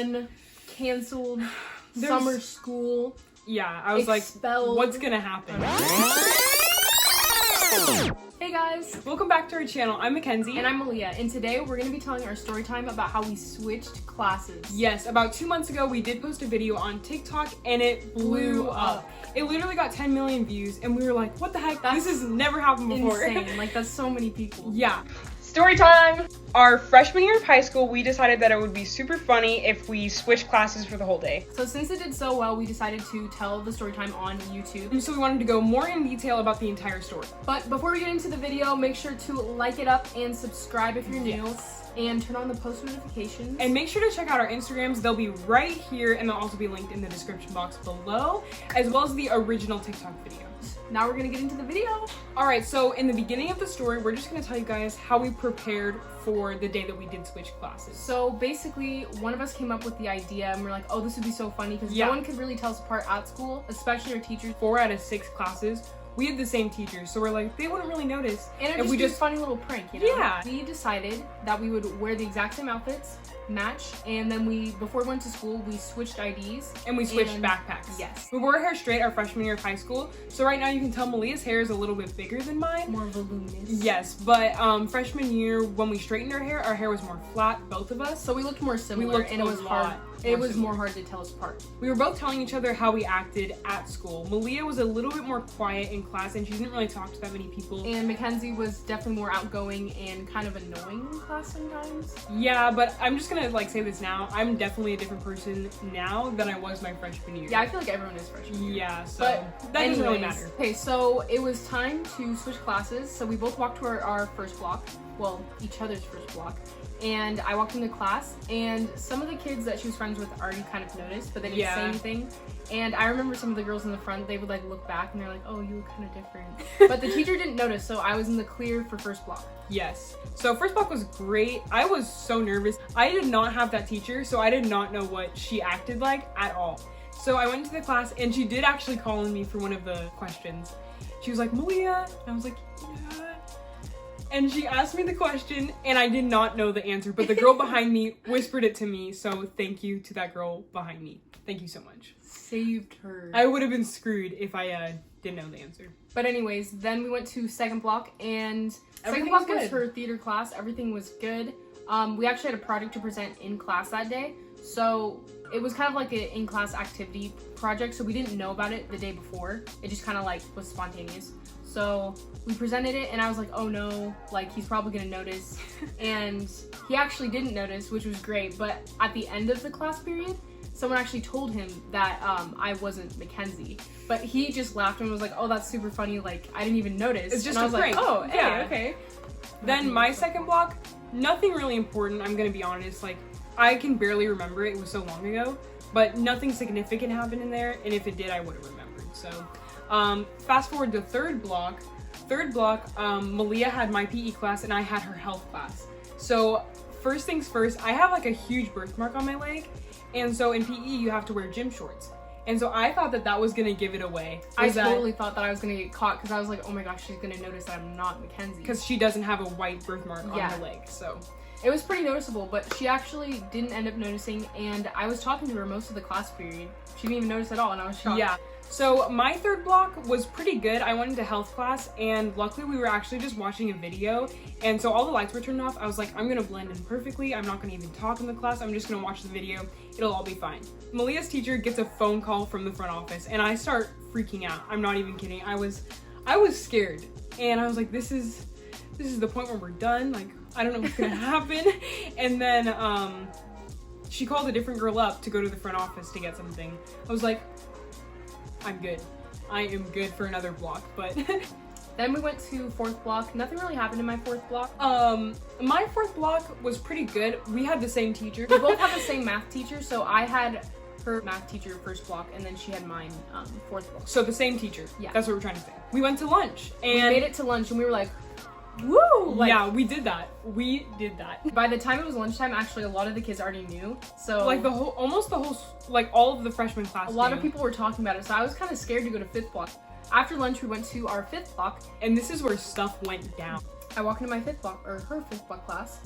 done, canceled, summer school. Yeah, I was expelled. like, what's gonna happen? Hey guys! Welcome back to our channel. I'm Makenzie. And I'm Malia, and today we're going to be telling our story time about how we switched classes. Yes, about 2 months ago we did post a video on TikTok and it blew up. It literally got 10 million views and we were like, what the heck? This has never happened before. Insane. Like, that's so many people. Yeah. Story time! Our freshman year of high school, we decided that it would be super funny if we switched classes for the whole day. So since it did so well, we decided to tell the story time on YouTube. And so we wanted to go more in detail about the entire story. But before we get into the video, make sure to like it up and subscribe if you're new. And turn on the post notifications. And make sure to check out our Instagrams. They'll be right here and they'll also be linked in the description box below, as well as the original TikTok video. Now we're gonna get into the video. Alright, so in the beginning of the story, we're just gonna tell you guys how we prepared for the day that we did switch classes. So basically, one of us came up with the idea and we're like, oh, this would be so funny because no one could really tell us apart at school, especially our teachers. 4 out of 6 classes, we had the same teachers, so we're like, they wouldn't really notice. And it was just a funny little prank, you know? Yeah. We decided that we would wear the exact same outfits, match, and then before we went to school, we switched IDs. And we switched backpacks. Yes. We wore our hair straight our freshman year of high school, so right now you can tell Malia's hair is a little bit bigger than mine. More voluminous. Yes, but freshman year, when we straightened our hair was more flat, both of us. So we looked more similar, we looked and it was hard. It was more hard to tell us apart. We were both telling each other how we acted at school. Malia was a little bit more quiet in class and she didn't really talk to that many people. And Makenzie was definitely more outgoing and kind of annoying in class sometimes. Yeah, but I'm just gonna say this now. I'm definitely a different person now than I was my freshman year. Yeah, I feel like everyone is freshman year. Yeah, so that doesn't really matter. Okay, so it was time to switch classes. So we both walked to our first block. Well, each other's first block. And I walked into class, and some of the kids that she was friends with already kind of noticed, but they didn't say anything. And I remember some of the girls in the front, they would look back and they're like, oh, you look kind of different. But the teacher didn't notice, so I was in the clear for first block. Yes. So first block was great. I was so nervous. I did not have that teacher, so I did not know what she acted like at all. So I went into the class, and she did actually call on me for one of the questions. She was like, Malia, and I was like, yeah. And she asked me the question, and I did not know the answer, but the girl behind me whispered it to me, so thank you to that girl behind me. Thank you so much. Saved her. I would have been screwed if I didn't know the answer. But anyways, then we went to second block, and second block was her theater class. Everything was good. We actually had a project to present in class that day, so it was kind of like an in-class activity project, so we didn't know about it the day before. It just kind of was spontaneous. So we presented it and I was like, oh no, he's probably gonna notice. And he actually didn't notice, which was great. But at the end of the class period, someone actually told him that I wasn't Makenzie. But he just laughed and was like, oh, that's super funny. I didn't even notice. It's just and I was prank. Like, oh, hey, okay. Then my second block, nothing really important, I'm gonna be honest. I can barely remember it was so long ago. But nothing significant happened in there. And if it did, I would have remembered. So fast forward to third block, Malia had my PE class and I had her health class. So first things first, I have a huge birthmark on my leg, and so in PE you have to wear gym shorts. And so I thought that was gonna give it away. I totally thought that I was gonna get caught because I was like, oh my gosh, she's gonna notice that I'm not Makenzie. Because she doesn't have a white birthmark on her leg, so. It was pretty noticeable, but she actually didn't end up noticing, and I was talking to her most of the class period. She didn't even notice at all, and I was shocked. Yeah. So my third block was pretty good. I went into health class, and luckily we were actually just watching a video, and so all the lights were turned off. I was like, I'm gonna blend in perfectly. I'm not gonna even talk in the class. I'm just gonna watch the video. It'll all be fine. Malia's teacher gets a phone call from the front office, and I start freaking out. I'm not even kidding. I was scared, and I was like, this is the point where we're done. I don't know what's gonna happen. And then she called a different girl up to go to the front office to get something. I was like, I'm good. I am good for another block, but then we went to fourth block. Nothing really happened in my fourth block. My fourth block was pretty good. We had the same teacher. We both had the same math teacher, so I had her math teacher first block, and then she had mine fourth block. So the same teacher. Yeah. That's what we're trying to say. We went to lunch, and we made it to lunch, and we were like, woo! Yeah, we did that. We did that. By the time it was lunchtime, actually, a lot of the kids already knew. So all of the freshman class. A lot of people were talking about it, so I was kind of scared to go to fifth block. After lunch, we went to our fifth block, and this is where stuff went down. I walk into my fifth block, or her fifth block class,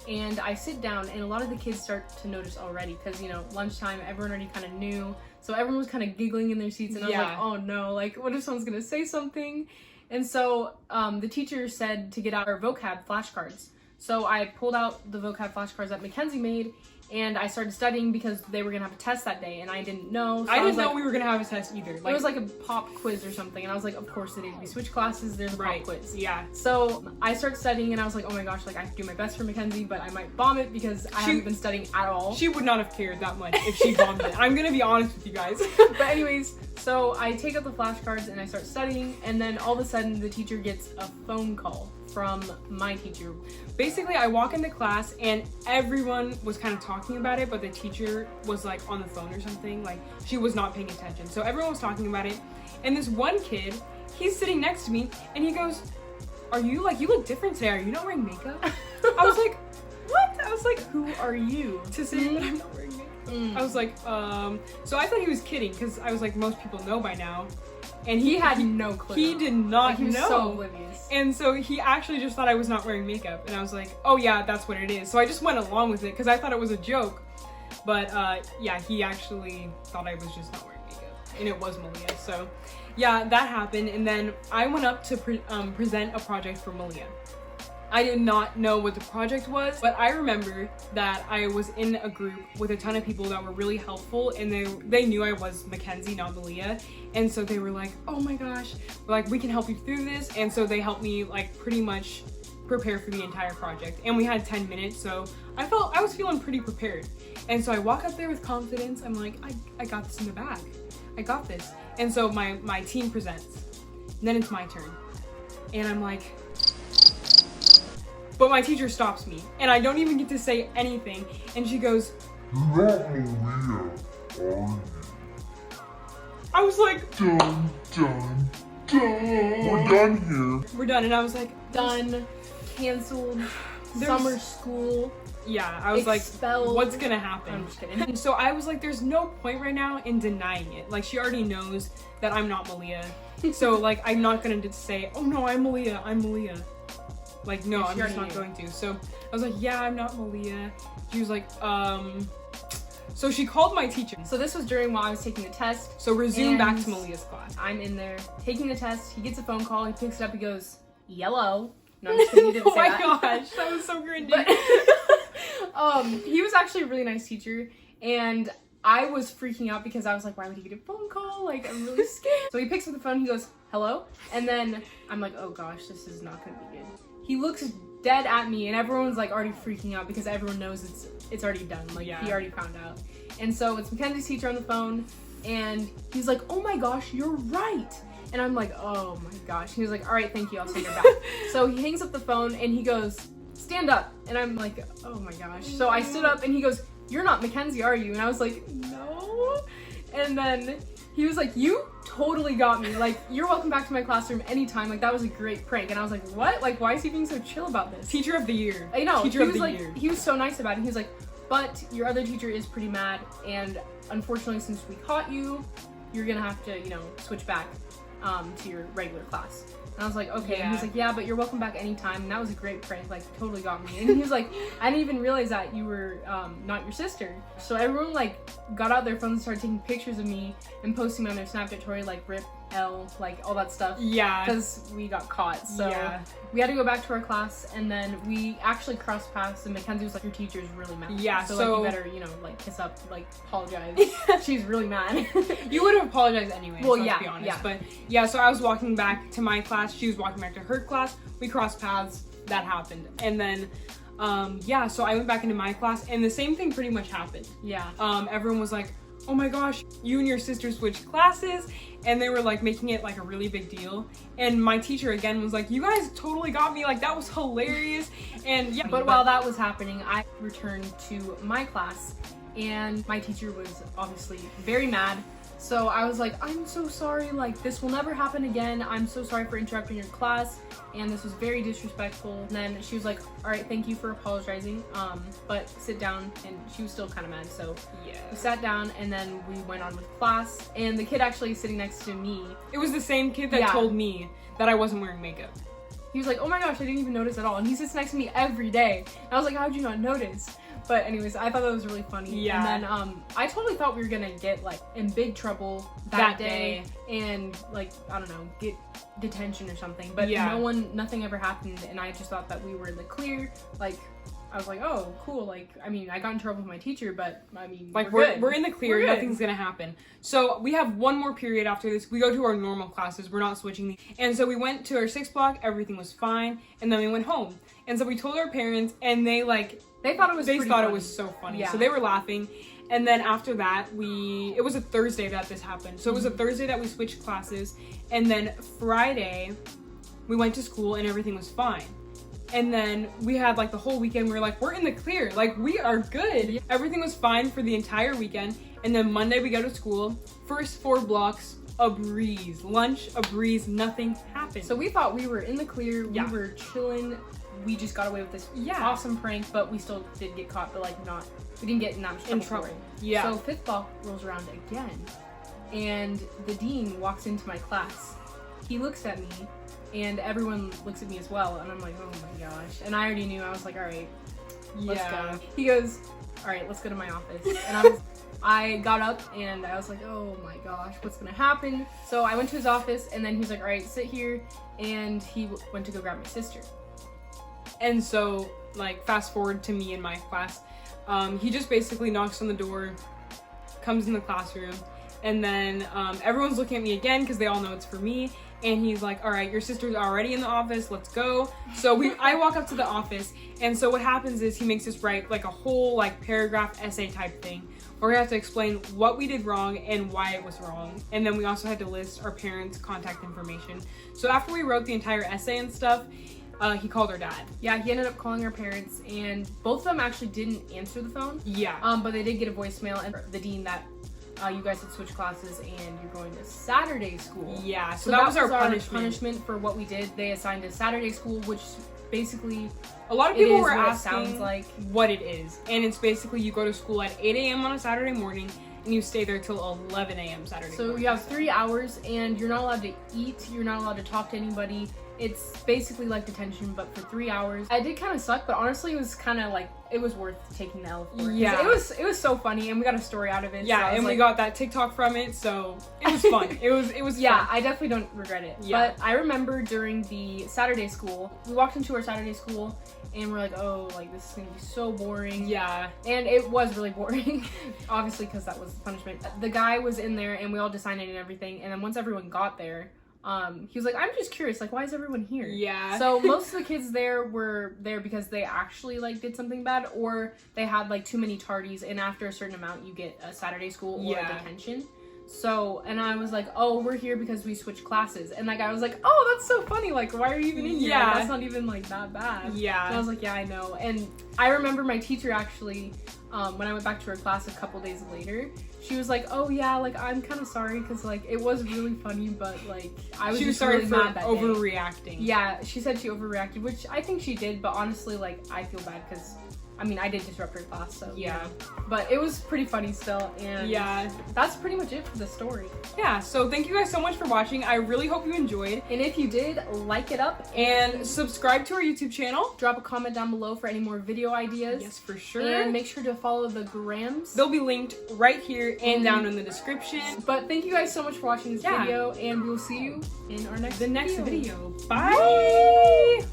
and I sit down, and a lot of the kids start to notice already, because, you know, lunchtime, everyone already kind of knew, so everyone was kind of giggling in their seats, and I was like, oh no, like, what if someone's gonna say something? And so the teacher said to get out our vocab flashcards. So I pulled out the vocab flashcards that Makenzie made, and I started studying because they were gonna have a test that day, and I didn't know. So I didn't know we were gonna have a test either. It was like a pop quiz or something, and I was like, of course it is. We switch classes, there's a pop quiz. Yeah. So I started studying, and I was like, oh my gosh, like I have to do my best for Makenzie, but I might bomb it because I haven't been studying at all. She would not have cared that much if she bombed it. I'm gonna be honest with you guys. But anyways, so I take out the flashcards and I start studying, and then all of a sudden the teacher gets a phone call from my teacher. Basically, I walk into class and everyone was kind of talking about it, but the teacher was like on the phone or something. Like, she was not paying attention. So everyone was talking about it. And this one kid, he's sitting next to me and he goes, you look different today. Are you not wearing makeup? I was like, what? I was like, who are you to say that I'm not wearing makeup? I was like, so I thought he was kidding, because I was like, most people know by now. And he had no clue. He did not know. He was so oblivious. And so he actually just thought I was not wearing makeup. And I was like, oh yeah, that's what it is. So I just went along with it because I thought it was a joke. But yeah, he actually thought I was just not wearing makeup. And it was Malia. So yeah, that happened. And then I went up to present a project for Malia. I did not know what the project was, but I remember that I was in a group with a ton of people that were really helpful, and they knew I was Makenzie, not Malia, and so they were like, oh my gosh, like, we can help you through this. And so they helped me like pretty much prepare for the entire project, and we had 10 minutes, so I was feeling pretty prepared. And so I walk up there with confidence. I'm like, I got this in the bag. I got this. And so my team presents, and then it's my turn, and I'm like, but my teacher stops me, and I don't even get to say anything, and she goes, "You're not Malia, are you?" I was like, done. We're done here. We're done, and I was like, done, canceled, summer school. Yeah, I was expelled. Like, what's gonna happen? I'm just kidding. And so I was like, there's no point right now in denying it. Like, she already knows that I'm not Malia. So like, I'm not gonna just say, oh no, I'm Malia. Like, no, I'm just not going to. So I was like, yeah, I'm not Malia. She was like, so she called my teacher. So this was during while I was taking the test. So resume back to Malia's class. I'm in there taking the test. He gets a phone call. He picks it up. He goes, yellow. No, I'm just kidding. He didn't say that. Oh my gosh, that was so cringy. But, he was actually a really nice teacher, and I was freaking out because I was like, why would he get a phone call? Like, I'm really scared. So he picks up the phone. He goes, hello? And then I'm like, oh gosh, this is not gonna be good. He looks dead at me, and everyone's like already freaking out because everyone knows it's already done. Like, he already found out. And so it's Mackenzie's teacher on the phone, and he's like, oh my gosh, you're right. And I'm like, oh my gosh. He was like, all right, thank you, I'll send her back. So he hangs up the phone and he goes, stand up. And I'm like, oh my gosh. So I stood up and he goes, you're not Makenzie, are you? And I was like, no. And then he was like, you totally got me. Like, you're welcome back to my classroom anytime. Like, that was a great prank. And I was like, what? Like, why is he being so chill about this? Teacher of the year. I know. Teacher of the year. He was so nice about it. He was like, but your other teacher is pretty mad. And unfortunately, since we caught you, you're going to have to, you know, switch back to your regular class. And I was like, okay. Yeah. And he's like, yeah, but you're welcome back anytime. And that was a great prank. Like, totally got me. And he was like, I didn't even realize that you were not your sister. So everyone, like, got out their phones and started taking pictures of me and posting them on their Snapchat story, like, RIP, L, like, all that stuff. Yeah. Because we got caught. So we had to go back to our class, and then we actually crossed paths, and Makenzie was like, your teacher's really mad. Yeah, so like, you better, you know, like, kiss up, like, apologize. She's really mad. You would have apologized anyway, well, let's be honest. But yeah, so I was walking back to my class, she was walking back to her class, we crossed paths, that happened. And then yeah, so I went back into my class, and the same thing pretty much happened. Yeah. Everyone was like, oh my gosh, you and your sister switched classes, and they were like making it like a really big deal. And my teacher again was like, you guys totally got me, like that was hilarious. And yeah, but while that was happening, I returned to my class, and my teacher was obviously very mad. So I was like, I'm so sorry, like this will never happen again. I'm so sorry for interrupting your class, and this was very disrespectful. And then she was like, all right, thank you for apologizing, but sit down. And she was still kind of mad, so yeah, we sat down, and then we went on with class. And the kid actually sitting next to me, it was the same kid that told me that I wasn't wearing makeup. he was like, oh my gosh, I didn't even notice at all. And he sits next to me every day. And I was like, how'd you not notice? But anyways, I thought that was really funny. Yeah. And then I totally thought we were gonna get like in big trouble that day and like, I don't know, get detention or something. But nothing ever happened, and I just thought that we were in the clear. Like, I was like, oh, cool. Like, I mean, I got in trouble with my teacher, but I mean, like we're in the clear. Nothing's gonna happen. So we have one more period after this. We go to our normal classes. We're not switching. And so we went to our 6th block. Everything was fine. And then we went home. And so we told our parents, and they thought it was so funny. Yeah. So they were laughing. And then after that, it was a Thursday that this happened. So it was a Thursday that we switched classes. And then Friday, we went to school and everything was fine. And then we had like the whole weekend, we were like, we're in the clear. Like, we are good. Yeah. Everything was fine for the entire weekend. And then Monday we go to school. First 4 blocks, a breeze. Lunch, a breeze, nothing happened. So we thought we were in the clear. We were chilling. We just got away with this awesome prank, but we still did get caught, but like we didn't get in that much trouble. Yeah. So 5th block rolls around again, and the dean walks into my class. He looks at me, and everyone looks at me as well, and I'm like, oh my gosh. And I already knew. I was like, all right, let's go. He goes, all right, let's go to my office. And I got up and I was like, oh my gosh, what's gonna happen? So I went to his office, and then he's like, all right, sit here. And he went to go grab my sister. And so, like, fast forward to me in my class. He just basically knocks on the door, comes in the classroom, and then everyone's looking at me again because they all know it's for me. And he's like, all right, your sister's already in the office, let's go. So I walk up to the office, and so what happens is he makes us write like a whole like paragraph essay type thing where we have to explain what we did wrong and why it was wrong. And then we also had to list our parents' contact information. So after we wrote the entire essay and stuff, he called our dad. Yeah, he ended up calling our parents, and both of them actually didn't answer the phone. Yeah. But they did get a voicemail, and the dean that you guys had switched classes and you're going to Saturday school. Yeah, so that was our punishment for what we did. They assigned a Saturday school, which basically a lot of people were asking like what it is. And it's basically you go to school at 8 a.m. on a Saturday morning and you stay there till 11 a.m. Saturday morning. So you have 3 hours and you're not allowed to eat, you're not allowed to talk to anybody. It's basically like detention, but for 3 hours. It did kind of suck, but honestly, it was kind of like, it was worth taking the L for. Yeah. It was so funny, and we got a story out of it. Yeah, so and we got that TikTok from it, so it was fun. It was yeah, fun. I definitely don't regret it. Yeah. But I remember during the Saturday school, we walked into our Saturday school, and we're like, oh, like, this is gonna be so boring. Yeah. And it was really boring, obviously, because that was the punishment. The guy was in there, and we all decided and everything, and then once everyone got there, he was like, I'm just curious, like, why is everyone here? Yeah. So most of the kids there were there because they actually, like, did something bad, or they had, like, too many tardies, and after a certain amount, you get a Saturday school or a detention. So, and I was like, oh, we're here because we switched classes. And that guy was like, oh, that's so funny. Like, why are you even in here? Yeah. Like, that's not even, like, that bad. Yeah. And I was like, yeah, I know. And I remember my teacher actually, when I went back to her class a couple days later, she was like, oh, yeah, like, I'm kind of sorry because, like, it was really funny, but, like, I was just really mad that overreacting. Yeah, she said she overreacted, which I think she did, but honestly, like, I feel bad because, I mean, I did disrupt her class, so yeah. But it was pretty funny still, and yeah, that's pretty much it for the story. Yeah, so thank you guys so much for watching. I really hope you enjoyed. And if you did, like it up and subscribe to our YouTube channel. Drop a comment down below for any more video ideas. Yes, for sure. And make sure to follow the grams. They'll be linked right here and down in the description. But thank you guys so much for watching this video, and we will see you in our next video. Bye!